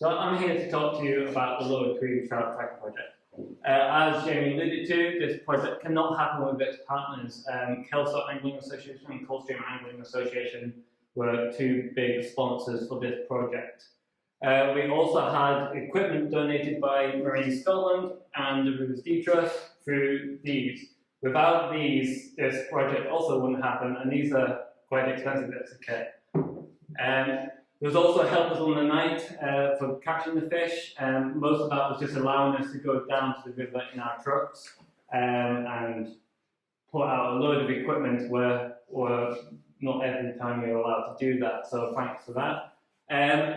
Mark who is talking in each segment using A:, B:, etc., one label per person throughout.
A: So I'm here to talk to you about the Lower Tweed Trout Tracking Project. As Jamie alluded to, this project cannot happen with its partners. Kelso Angling Association and Coldstream Angling Association were two big sponsors for this project. We also had equipment donated by Marine Scotland and the Rivers Trust through these. Without these, this project also wouldn't happen, and these are quite expensive bits of kit. There was also helpers on the night for catching the fish. Most of that was just allowing us to go down to the river in our trucks and put out a load of equipment where not every time we were allowed to do that, so thanks for that.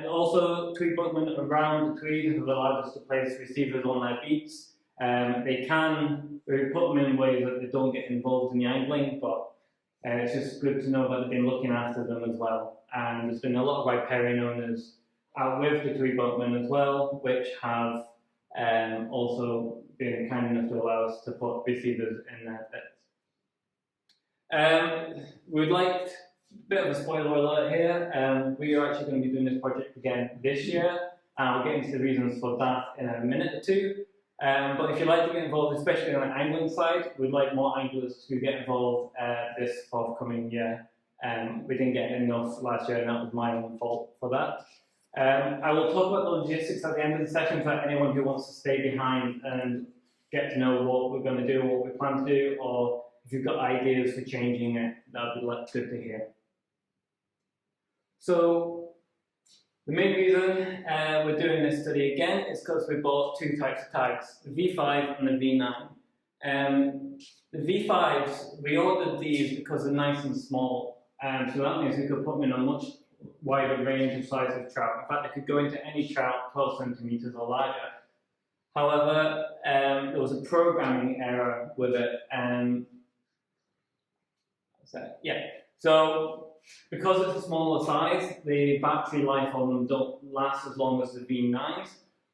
A: Also, Tweed boatmen around the Tweed have allowed us to place receivers on their beats. We put them in ways that they don't get involved in the angling, but it's just good to know that they've been looking after them as well. And there's been a lot of riparian owners out with the Tweed boatmen as well, which have also been kind enough to allow us to put receivers in their bits. We'd like a bit of a spoiler alert here. We are actually going to be doing this project again this year. I'll get into the reasons for that in a minute or two. But if you'd like to get involved, especially on the angling side, we'd like more anglers to get involved this forthcoming year. We didn't get enough last year, and that was my own fault for that. I will talk about the logistics at the end of the session for anyone who wants to stay behind and get to know what we're going to do, what we plan to do, or if you've got ideas for changing it, that would be good to hear. So, the main reason we're doing this study again is because we bought two types of tags, the V5 and the V9. The V5s, we ordered these because they're nice and small, so that means we could put them in a much wider range of sizes of trout. In fact, they could go into any trout 12 centimeters or larger. However, there was a programming error with it. So because it's a smaller size, the battery life on them don't last as long as the V9s.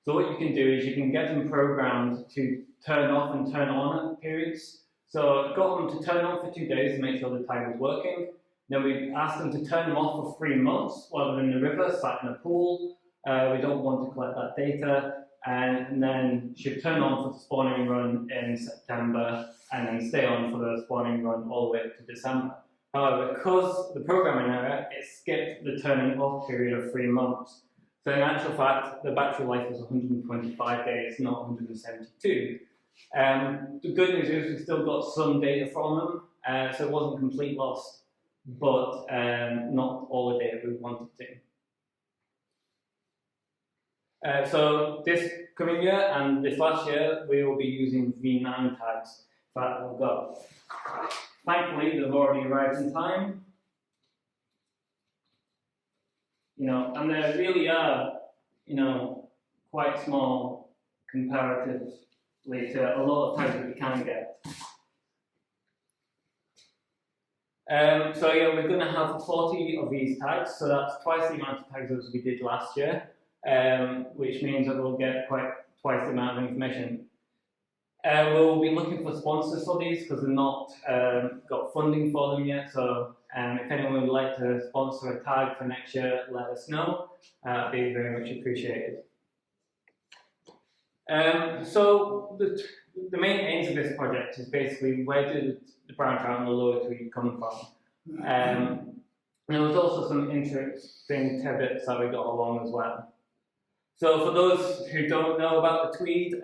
A: So what you can do is you can get them programmed to turn off and turn on at periods. So I've got them to turn on for 2 days to make sure the tag is working. Then we asked them to turn them off for 3 months while they're in the river, sat in a pool. We don't want to collect that data. And then should turn on for the spawning run in September and then stay on for the spawning run all the way up to December. However, because the programming error, it skipped the turning off period of 3 months. So in actual fact, the battery life was 125 days, not 172. The good news is we still got some data from them, so it wasn't complete loss, but not all the data we wanted to. So this coming year and this last year, we will be using V9 tags. In fact, we've got, thankfully, they've already arrived in time. And they really are, quite small comparatively to a lot of tags that we can get. We're going to have 40 of these tags, so that's twice the amount of tags as we did last year, which means that we'll get twice the amount of information. We'll be looking for sponsors for these because they've not got funding for them yet, so if anyone would like to sponsor a tag for next year, let us know. That'd be very much appreciated. So the main aims of this project is basically where do the brown trout and the lower tweed come from. And there was also some interesting tidbits that we got along as well. So for those who don't know about the Tweed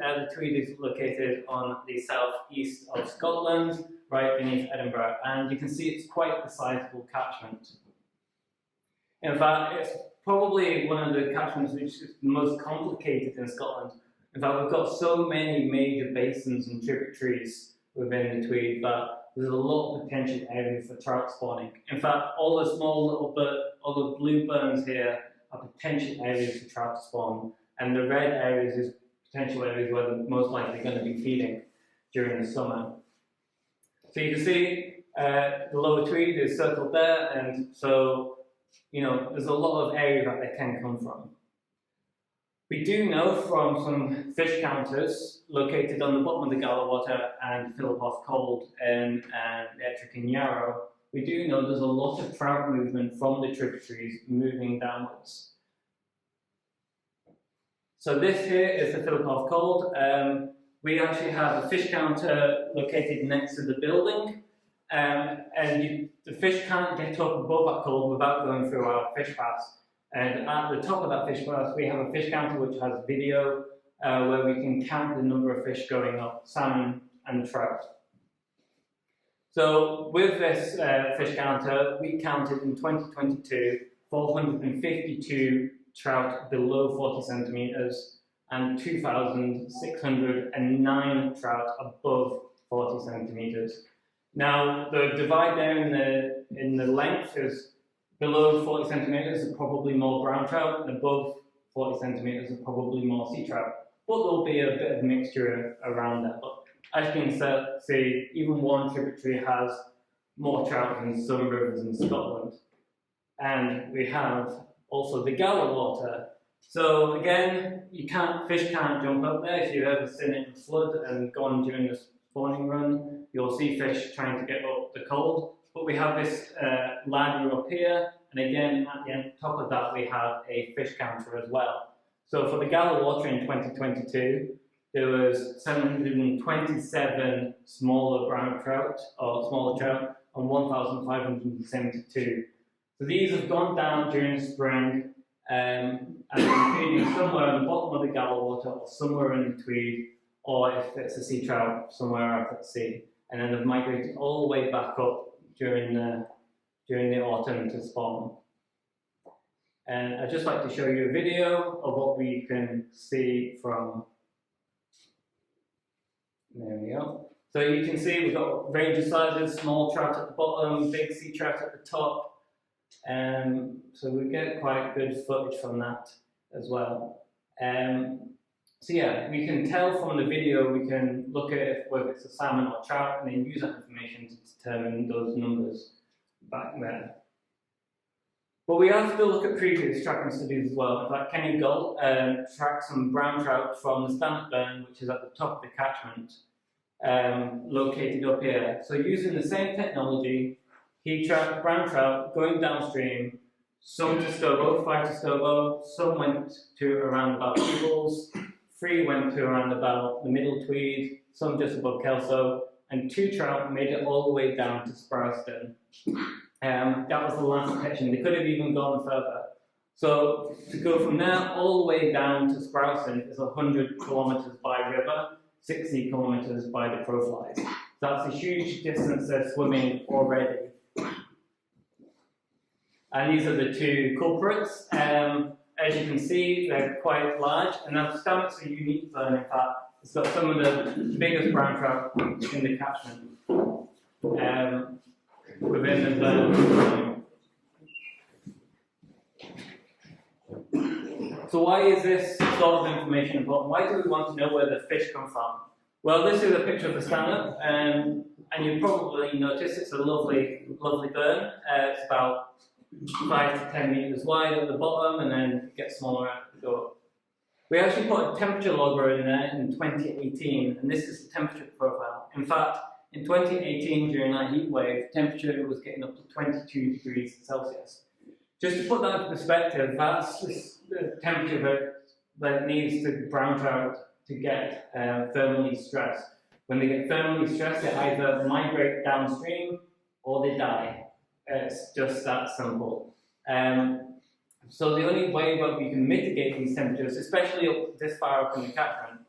A: is located on the southeast of Scotland, right beneath Edinburgh, and you can see it's quite a sizable catchment. In fact, it's probably one of the catchments which is the most complicated in Scotland. In fact, we've got so many major basins and tributaries within the Tweed that there's a lot of potential area for trout spawning. In fact, all the small all the blue burns here are potential areas for trout to spawn, and the red areas is potential areas where they're most likely going to be feeding during the summer. So you can see the lower Tweed is circled there, and so there's a lot of area that they can come from. We do know from some fish counters located on the bottom of the Gala Water and Philiphoff Cold and Ettrick and Yarrow, we do know there's a lot of trout movement from the tributaries moving downwards. So this here is the Philipov Cold. We actually have a fish counter located next to the building, the fish can't get up above that cold without going through our fish pass. And at the top of that fish pass, we have a fish counter which has video where we can count the number of fish going up, salmon and trout. So with this fish counter, we counted in 2022 452 trout below 40 centimetres and 2,609 trout above 40 centimetres. Now, the divide there in the length is below 40 centimetres are probably more brown trout, and above 40 centimetres are probably more sea trout. But there'll be a bit of mixture around that. But as you can see, even one tributary has more trout than some rivers in Scotland. And we have also the Gower water. So again, fish can't jump up there. If you've ever seen it in flood and gone during the spawning run, you'll see fish trying to get up the cold. But we have this ladder up here, and again, at the top of that, we have a fish counter as well. So for the Gower water in 2022, there was 727 smaller brown trout, or smaller trout, and 1,572. So these have gone down during spring, and feeding somewhere on the bottom of the Gower water, or somewhere in the Tweed, or if it's a sea trout, somewhere out at sea, and then they've migrated all the way back up during the autumn to spawn. And I'd just like to show you a video of what we can see from. There we go. So you can see we've got a range of sizes: small trout at the bottom, big sea trout at the top. So we get quite good footage from that as well. So yeah, we can tell from the video, we can look at whether it's a salmon or trout, and then use that information to determine those numbers back there. But we have to look at previous tracking studies as well. In fact, Kenny Gull tracked some brown trout from the Stanhope Burn, which is at the top of the catchment, located up here. So using the same technology, he tracked brown trout going downstream, some to Stobo, 5 to Stobo, some went to around about Eagles, 3 went to around about the middle Tweed, some just above Kelso, and 2 trout made it all the way down to Sprowston. That was the last section. They could have even gone further. So to go from there all the way down to Sprowston is 100 kilometres by river, 60 kilometres by the crowflies. So that's a huge distance they're swimming already. And these are the 2 culprits. As you can see, they're quite large, and now Stanhope's a unique burn. In fact, it's got some of the biggest brown trout in the catchment within the burn. So why is this sort of information important? Why do we want to know where the fish come from? Well, this is a picture of the Stanhope, and you probably notice it's a lovely, lovely burn. It's about 5 to 10 meters wide at the bottom, and then it gets smaller as we go up. We actually put a temperature logger in there in 2018, and this is the temperature profile. In fact, in 2018, during that heat wave, temperature was getting up to 22 degrees Celsius. Just to put that into perspective, that's the temperature that it needs to brown trout to get thermally stressed. When they get thermally stressed, they either migrate downstream or they die. It's just that simple. So the only way that we can mitigate these temperatures, especially this far up in the catchment,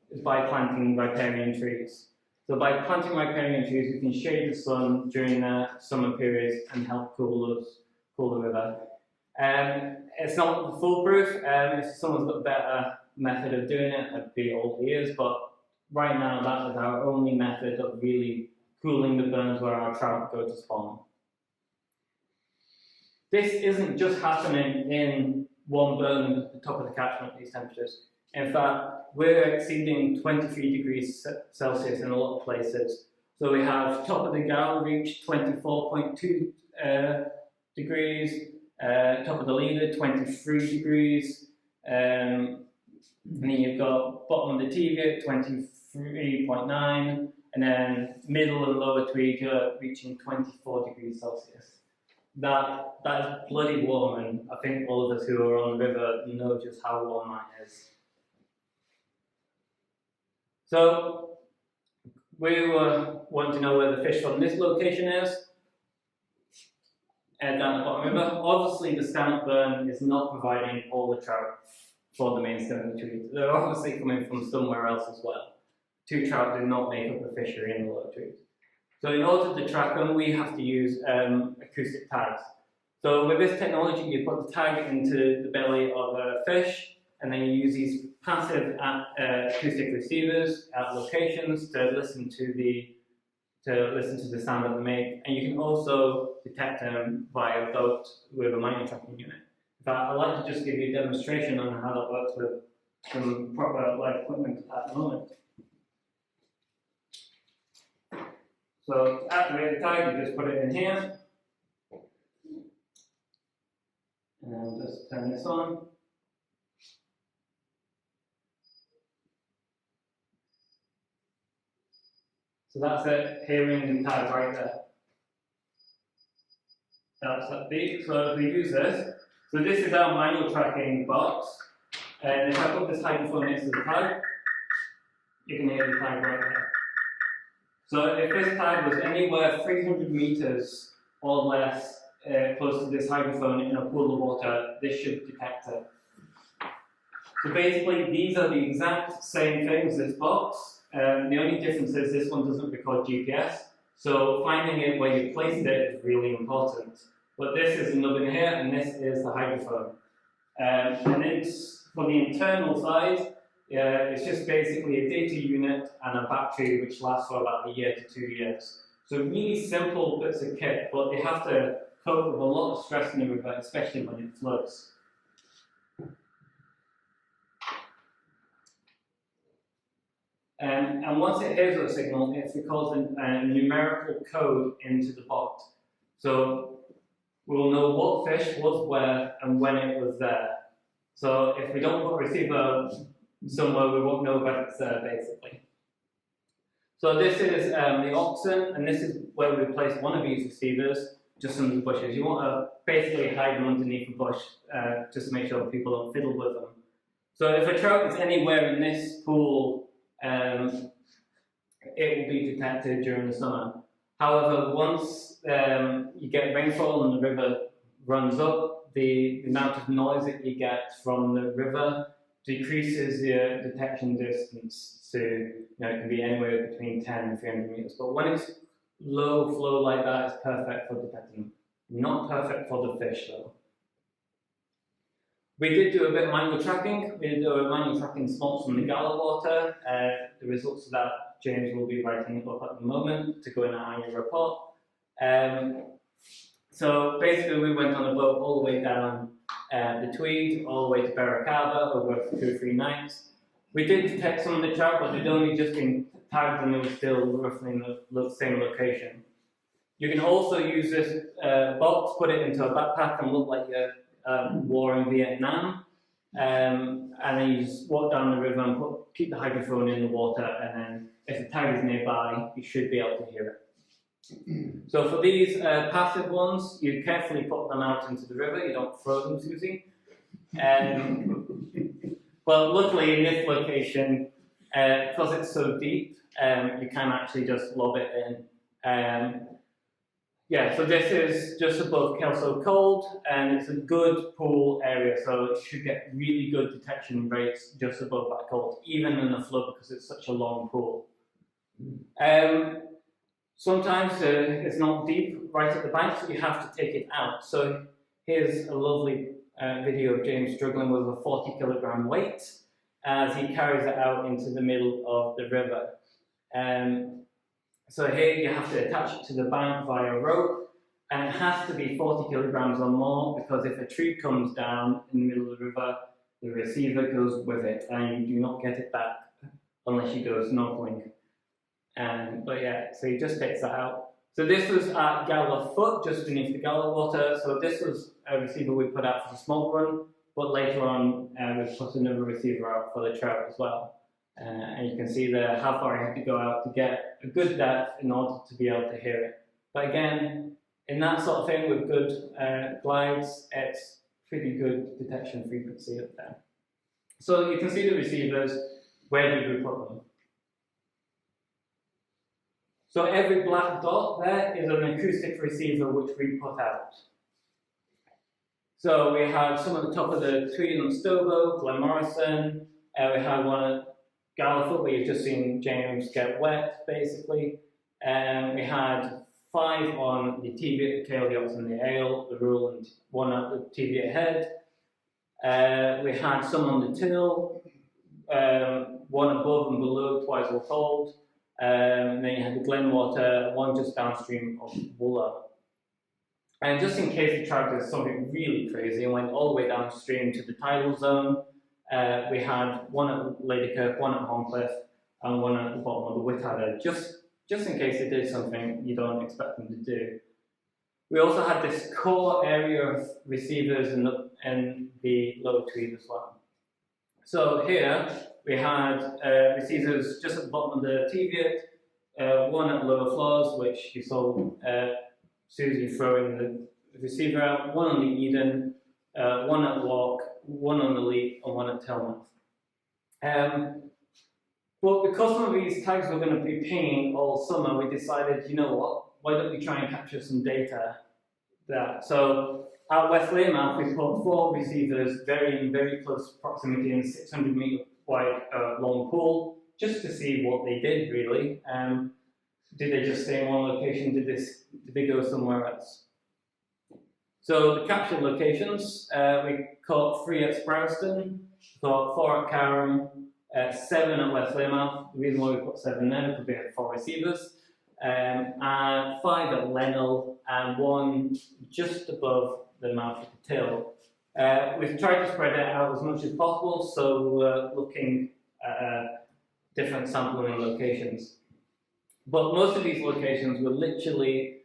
A: is by planting riparian trees. So by planting riparian trees, we can shade the sun during the summer periods and help cool the river. It's not foolproof. If someone's got a better method of doing it, it'd be old ears. But right now, that is our only method of really cooling the burns where our trout go to spawn. This isn't just happening in one burn at the top of the catchment, these temperatures. In fact, we're exceeding 23 degrees Celsius in a lot of places. So we have top of the Gower reached 24.2 degrees, top of the Leader 23 degrees, and then you've got bottom of the Teviot 23.9, and then middle and lower Tweed reaching 24 degrees Celsius. That is bloody warm, and I think all of us who are on the river know just how warm that is. So we want to know where the fish from this location is, down the bottom river. Obviously, the stand-up burn is not providing all the trout for the main stem of the Tweed. They're obviously coming from somewhere else as well. 2 trout do not make up a fishery in the lower Tweed. So in order to track them, we have to use acoustic tags. So with this technology, you put the tag into the belly of a fish, and then you use these passive acoustic receivers at locations to listen to the sound that they make, and you can also detect them via boat with a migrate tracking unit. In fact, I'd like to just give you a demonstration on how that works with some proper live equipment at the moment. So to activate the tag, you just put it in here, and I'll just turn this on. So that's it, hearing the tag right there. That's that beep. So if we use this, so this is our manual tracking box, and if I put this hydrophone next to the tag, you can hear the tag right there. So if this tag was anywhere 300 meters or less close to this hydrophone in a pool of water, this should detect it. So basically, these are the exact same thing as this box. The only difference is this one doesn't record GPS, so finding it where you placed it is really important. But this is a nubbin here, and this is the hydrophone. And it's, for the internal side, it's just basically a data unit and a battery which lasts for about 1 year to 2 years. So really simple bits of kit, but they have to cope with a lot of stress in the river, especially when it floods. And once it hears a signal, it records a numerical code into the bot. So we'll know what fish was where and when it was there. So if we don't put a receiver somewhere, we won't know that it's there, basically. So this is the oxen, and this is where we place one of these receivers, just under the bushes. You want to basically hide them underneath a bush, just to make sure people don't fiddle with them. So if a trout is anywhere in this pool, it will be detected during the summer. However, once you get rainfall and the river runs up, the amount of noise that you get from the river decreases the detection distance to, it can be anywhere between 10 and 300 meters. But when it's low flow like that, it's perfect for detecting them. Not perfect for the fish, though. We did do a bit of manual tracking. We did do a manual tracking smolts from the Gala water. The results of that, James will be writing it up at the moment to go in our annual report. So basically, we went on a boat all the way down the Tweed, all the way to Berwick Harbour over 2 or 3 nights. We did detect some of the trout, but they'd only just been tagged and they were still roughly in the same location. You can also use this box, put it into a backpack and look like you're war in Vietnam, and then you just walk down the river and keep the hydrophone in the water, and then if the tag is nearby, you should be able to hear it. So for these passive ones, you carefully put them out into the river, you don't throw them, Susie. Well, luckily in this location, because it's so deep, you can actually just lob it in. Yeah, so this is just above Kelso Cold, and it's a good pool area, so it should get really good detection rates just above that cold, even in the flood, because it's such a long pool. Sometimes it's not deep right at the bank, so you have to take it out. So here's a lovely video of James struggling with a 40-kilogram weight as he carries it out into the middle of the river. So here you have to attach it to the bank via a rope, and it has to be 40 kilograms or more, because if a tree comes down in the middle of the river, the receiver goes with it, and you do not get it back unless you go snorkeling. But yeah, so he just takes that out. So this was at Gala Foot, just beneath the Gala water. So this was a receiver we put out for the smoke run, but later on we put another receiver out for the trout as well. And you can see there how far I have to go out to get a good depth in order to be able to hear it. But again, in that sort of thing with good glides, it's pretty good detection frequency up there. So you can see the receivers. Where did we put them? So every black dot there is an acoustic receiver which we put out. So we had some at the top of the Tweed and Stobo, Glenmorrison. We had one at Galliford where you've just seen James get wet, basically. We had 5 on the Teviot, the Kale, the Ox and the Ale, the Rule, and 1 at the Teviot Head. We had some on the Till, 1 above and below Twisel Fold. Then you had the Glenwater, 1 just downstream of Wooler. And just in case the trout did something really crazy and went all the way downstream to the tidal zone, we had 1 at Ladykirk, 1 at Horncliffe, and 1 at the bottom of the Whitadder, just in case they did something you don't expect them to do. We also had this core area of receivers in the Lower Tweed as well. So here we had receivers just at the bottom of the Teviot, 1 at lower floors, which you saw Susie throwing the receiver out, 1 on the Eden, 1 at Walk, 1 on the Leap, and 1 at Telmouth. But because some of these tags were going to be pinging all summer, we decided, you know what, why don't we try and capture some data there? So at West Weymouth, we put 4 receivers in very close proximity in a 600 metre wide long pool, just to see what they did really. Did they just stay in one location? Did they go somewhere else? So the captured locations, we caught 3 at Sprowston, caught 4 at Carham, 7 at West Weymouth. The reason why we put 7 there because we had 4 receivers, and 5 at Lennell, and 1 just above the mouth of the Till. We've tried to spread it out as much as possible, so we're looking at different sampling locations. But most of these locations were literally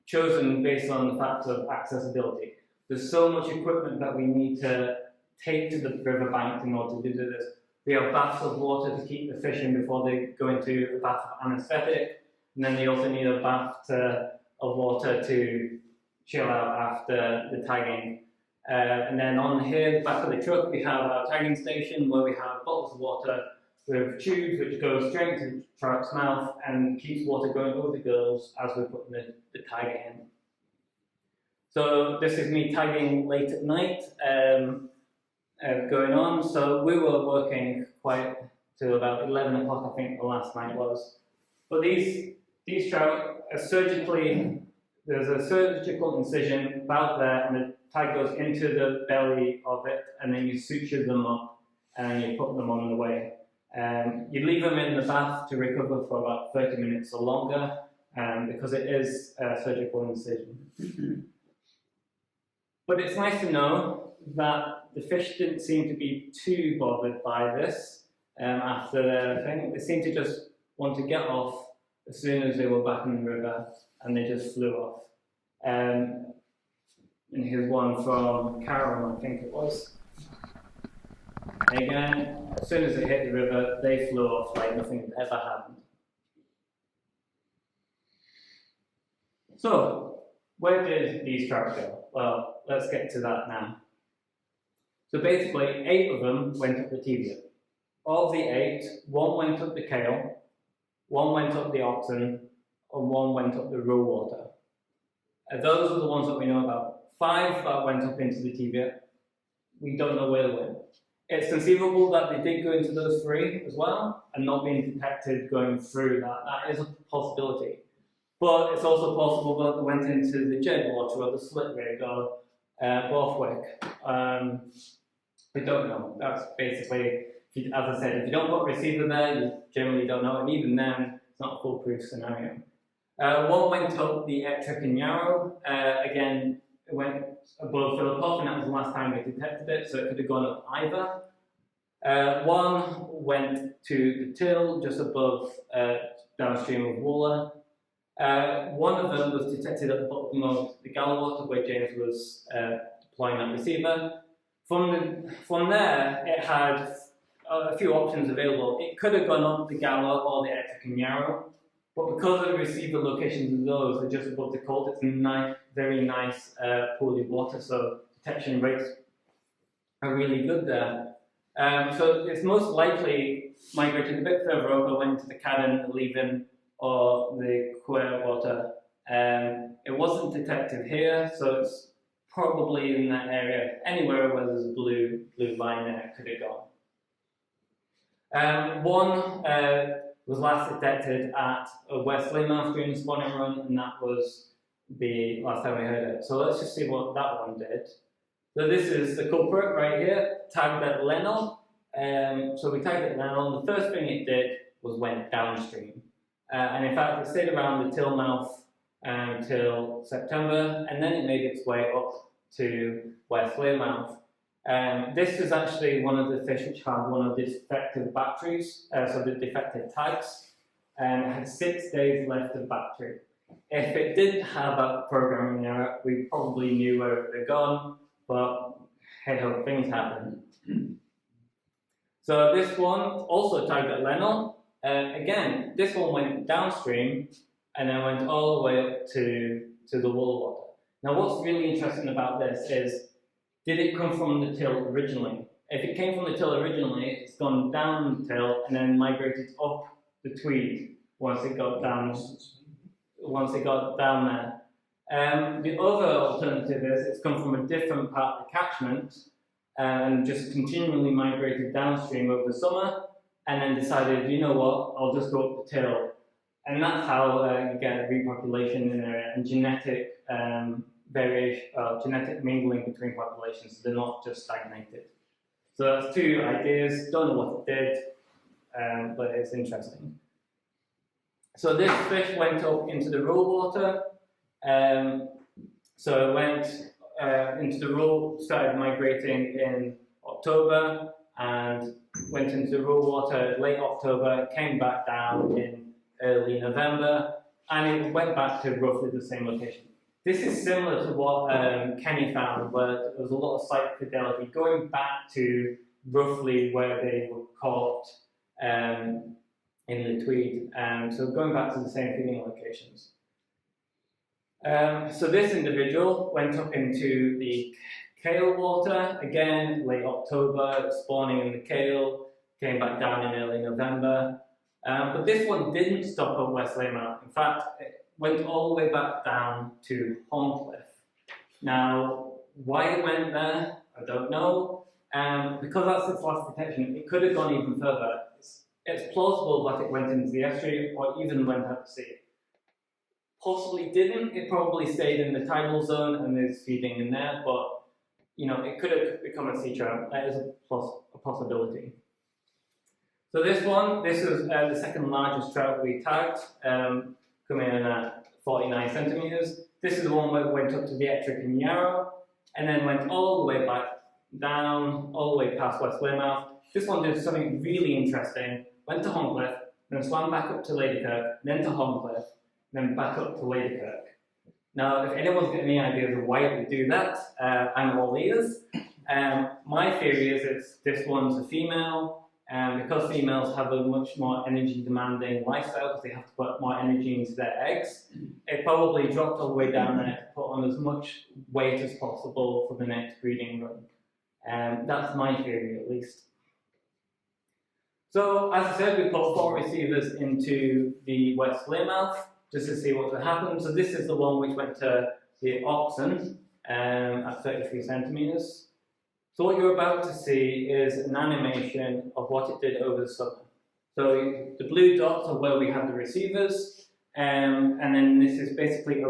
A: chosen based on the fact of accessibility. There's so much equipment that we need to take to the riverbank in order to do this. We have baths of water to keep the fish in before they go into a bath of anaesthetic, and then they also need a bath of water to chill out after the tagging. And then on here, the back of the truck, we have our tagging station where we have bottles of water with tubes which go straight to the trout's mouth and keeps water going over the gills as we're putting the tag in. So this is me tagging late at night going on. So we were working quite till about 11 o'clock, I think the last night was. But these trout are there's a surgical incision about there, and the tag goes into the belly of it, and then you suture them up and you put them on the way. You leave them in the bath to recover for about 30 minutes or longer, because it is a surgical incision. But it's nice to know that the fish didn't seem to be too bothered by this after their thing. They seemed to just want to get off as soon as they were back in the river, and they just flew off. And here's one from Carol, I think it was. And again, as soon as they hit the river, they flew off like nothing had ever happened. So, where did these trout go? Well, let's get to that now. So basically, 8 of them went up the Teviot. Of the 8, 1 went up the Kale, 1 went up the Oxen, and 1 went up the Roewater. Those are the ones that we know about. 5 that went up into the Teviot. We don't know where they went. It's conceivable that they did go into those 3 as well, and not being detected going through that. That is a possibility. But it's also possible that they went into the Jedwater or the Slitrig or Borthwick. We don't know. That's basically, as I said, if you don't put a receiver there, you generally don't know, and even then, it's not a foolproof scenario. 1 went up the Ettrick and Yarrow. Again, it went above Philippoff, and that was the last time we detected it, so it could have gone up either. 1 went to the Till, just above downstream of Wooler. 1 of them was detected at the bottom of the Gallwater, where James was deploying that receiver. From there, it had a few options available. It could have gone up the Gala or the Ettrick and Yarrow, but because of the receiver locations of those are just above the colt, it's a very nice pool of water, so detection rates are really good there. So it's most likely migrated a bit further over, went to the Cadden, the Leven, or the clear water. It wasn't detected here, so it's probably in that area. Anywhere where there's a blue line there, it could have gone. One was last detected at West Weymouth during the spawning run, and that was the last time we heard it. So let's just see what that one did. So this is the culprit right here, tagged at Lennell. So we tagged it at Lennell, and the first thing it did was went downstream. And in fact, it stayed around the till mouth until September, and then it made its way up to West Weymouth. This is actually one of the fish which had one of the defective batteries, so the defective tags, and it had 6 days left of battery. If it didn't have a programming error, we probably knew where it had gone, but hey ho, things happen. So this one also tagged at Lennell. Again, this one went downstream and then went all the way up to the wool water. Now what's really interesting about this is, did it come from the till originally? If it came from the till originally, it's gone down the till and then migrated up the Tweed once it got down there. The other alternative is it's come from a different part of the catchment and just continually migrated downstream over the summer and then decided, you know what, I'll just go up the till. And that's how you get repopulation in there and genetic variation, genetic mingling between populations, so they're not just stagnated. So that's two ideas, don't know what it did, but it's interesting. So this fish went up into the rural water, so it went into the rural, started migrating in October, and went into the rural water late October, came back down in early November, and it went back to roughly the same location. This is similar to what Kenny found, where there was a lot of site fidelity going back to roughly where they were caught in the Tweed. So going back to the same feeding locations. So this individual went up into the Kale water, again, late October, spawning in the Kale, came back down in early November. But this one didn't stop at West Weymouth. In fact, it went all the way back down to Horncliffe. Now, why it went there, I don't know. Because that's its last detection, it could have gone even further. It's plausible that it went into the estuary or even went out to sea. Possibly didn't, it probably stayed in the tidal zone and is feeding in there, but you know, it could have become a sea trout. That is a possibility. So this is the second largest trout we tagged, coming in at 49 centimeters. This is the one where it went up to the Ettrick and Yarrow, and then went all the way back down, all the way past West Weymouth. This one did something really interesting, went to Horncliffe, then swam back up to Ladykirk, then to Horncliffe, then back up to Ladykirk. Now, if anyone's got any ideas of why it would do that, I'm all ears. My theory is this one's a female, and because females have a much more energy demanding lifestyle because they have to put more energy into their eggs, it probably dropped all the way down there to put on as much weight as possible for the next breeding run. That's my theory, at least. So, as I said, we put 4 receivers into the West Weymouth just to see what would happen. So this is the one which went to the Oxon at 33 centimeters. So what you're about to see is an animation of what it did over the summer. So the blue dots are where we have the receivers, and then this is basically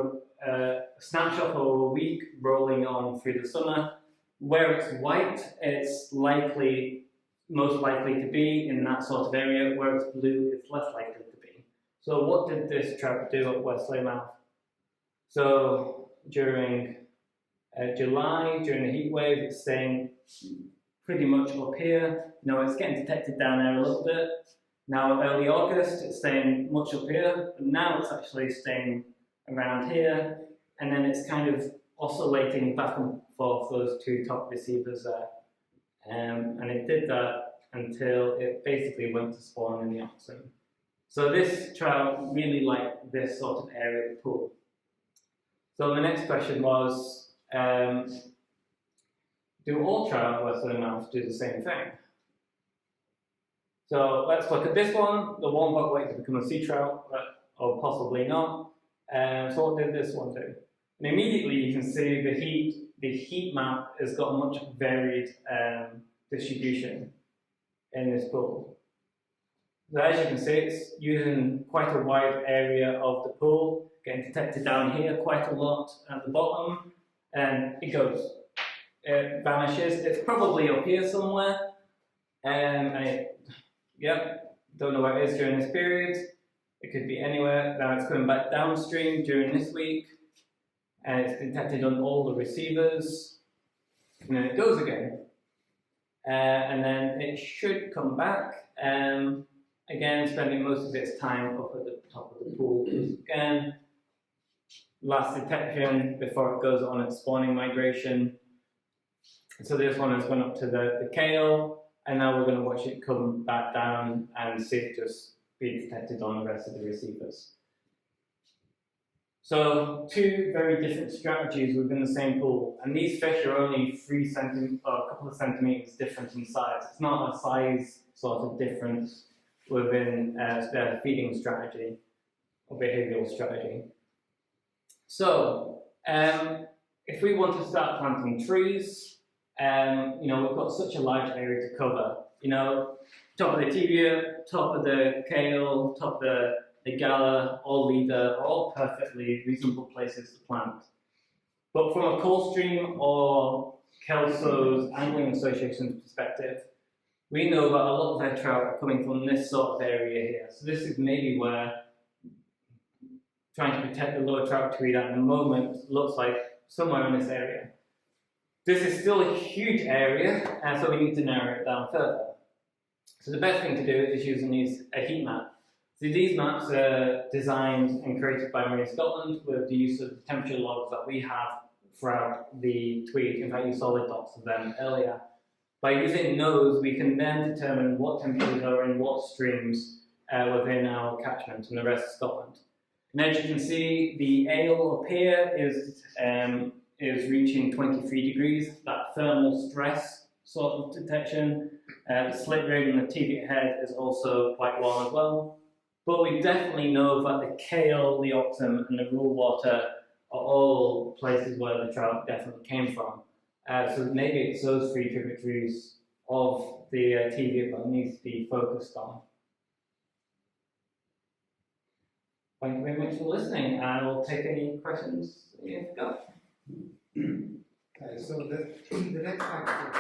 A: a snapshot of a week rolling on through the summer. Where it's white, it's most likely to be in that sort of area. Where it's blue, it's less likely to be. So what did this trout do at West Weymouth? So during July, during the heat wave, it's staying pretty much up here. No, it's getting detected down there a little bit. Now early August, it's staying much up here, but now it's actually staying around here, and then it's kind of oscillating back and forth those 2 top receivers there. And it did that until it basically went to spawn in the Oxon. So this trout really liked this sort of area of the pool. So the next question was, do all trout at West Weymouth do the same thing? So let's look at this one, the one that waited to become a sea trout, or possibly not. So what did this one do? And immediately you can see the heat map has got a much varied distribution in this pool. So as you can see, it's using quite a wide area of the pool, getting detected down here quite a lot at the bottom, and it goes. It vanishes. It's probably up here somewhere, don't know where it is during this period. It could be anywhere. Now it's coming back downstream during this week, and it's detected on all the receivers, and then it goes again. And then it should come back, again spending most of its time up at the top of the pool. Again, last detection before it goes on its spawning migration. So this one has gone up to the kale, and now we're going to watch it come back down and see it just be detected on the rest of the receivers. So two very different strategies within the same pool, and these fish are only a couple of centimeters different in size. It's not a size sort of difference within their feeding strategy or behavioural strategy. So if we want to start planting trees, we've got such a large area to cover. Top of the tibia, top of the kale, top of the gala, all leader, are all perfectly reasonable places to plant. But from a coal stream or Kelso's Angling Association's perspective, we know that a lot of their trout are coming from this sort of area here. So this is maybe where trying to protect the lower trout tweed at the moment looks like somewhere in this area. This is still a huge area, and so we need to narrow it down further. So the best thing to do is using a heat map. So these maps are designed and created by Marine Scotland with the use of the temperature logs that we have throughout the Tweed. In fact, you saw the dots of them earlier. By using those, we can then determine what temperatures are in what streams within our catchment and the rest of Scotland. And as you can see, the ale up here is reaching 23 degrees, that thermal stress sort of detection. The slit rig and the TV head is also quite warm as well. But we definitely know that the kale, the Octum, and the Rule Water are all places where the trout definitely came from. So maybe it's those three tributaries of the TV that needs to be focused on. Thank you very much for listening, and I will take any questions that you've got.
B: Okay, so the next factor